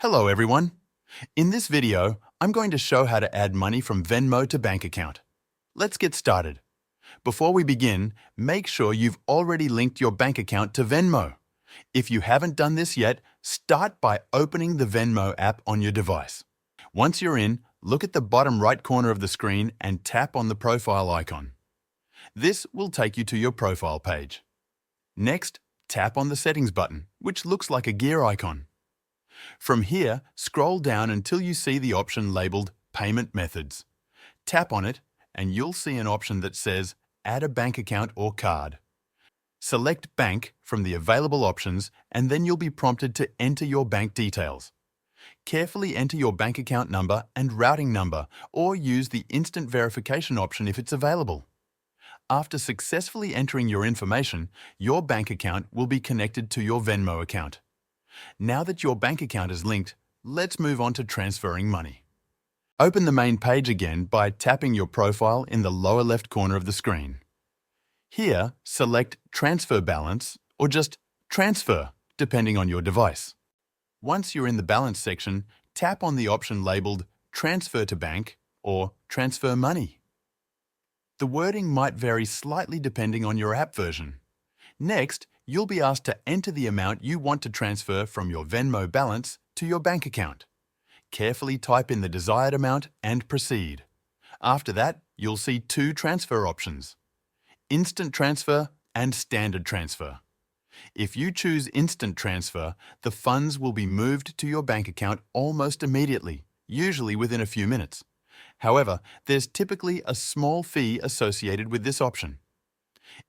Hello everyone. In this video, I'm going to show how to add money from Venmo to bank account. Let's get started. Before we begin, make sure you've already linked your bank account to Venmo. If you haven't done this yet, start by opening the Venmo app on your device. Once you're in, look at the bottom right corner of the screen and tap on the profile icon. This will take you to your profile page. Next, tap on the settings button, which looks like a gear icon. From here, scroll down until you see the option labeled Payment Methods. Tap on it and you'll see an option that says Add a bank account or card. Select Bank from the available options and then you'll be prompted to enter your bank details. Carefully enter your bank account number and routing number or use the instant verification option if it's available. After successfully entering your information, your bank account will be connected to your Venmo account. Now that your bank account is linked, let's move on to transferring money. Open the main page again by tapping your profile in the lower left corner of the screen. Here, select Transfer Balance or just Transfer, depending on your device. Once you're in the Balance section, tap on the option labeled Transfer to Bank or Transfer Money. The wording might vary slightly depending on your app version. Next, you'll be asked to enter the amount you want to transfer from your Venmo balance to your bank account. Carefully type in the desired amount and proceed. After that, you'll see two transfer options: Instant Transfer and Standard Transfer. If you choose Instant Transfer, the funds will be moved to your bank account almost immediately, usually within a few minutes. However, there's typically a small fee associated with this option.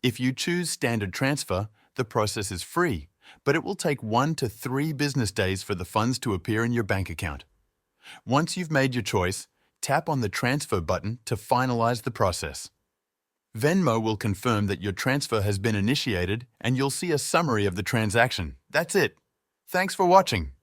If you choose Standard Transfer, the process is free, but it will take 1 to 3 business days for the funds to appear in your bank account. Once you've made your choice, tap on the Transfer button to finalize the process. Venmo will confirm that your transfer has been initiated and you'll see a summary of the transaction. That's it. Thanks for watching.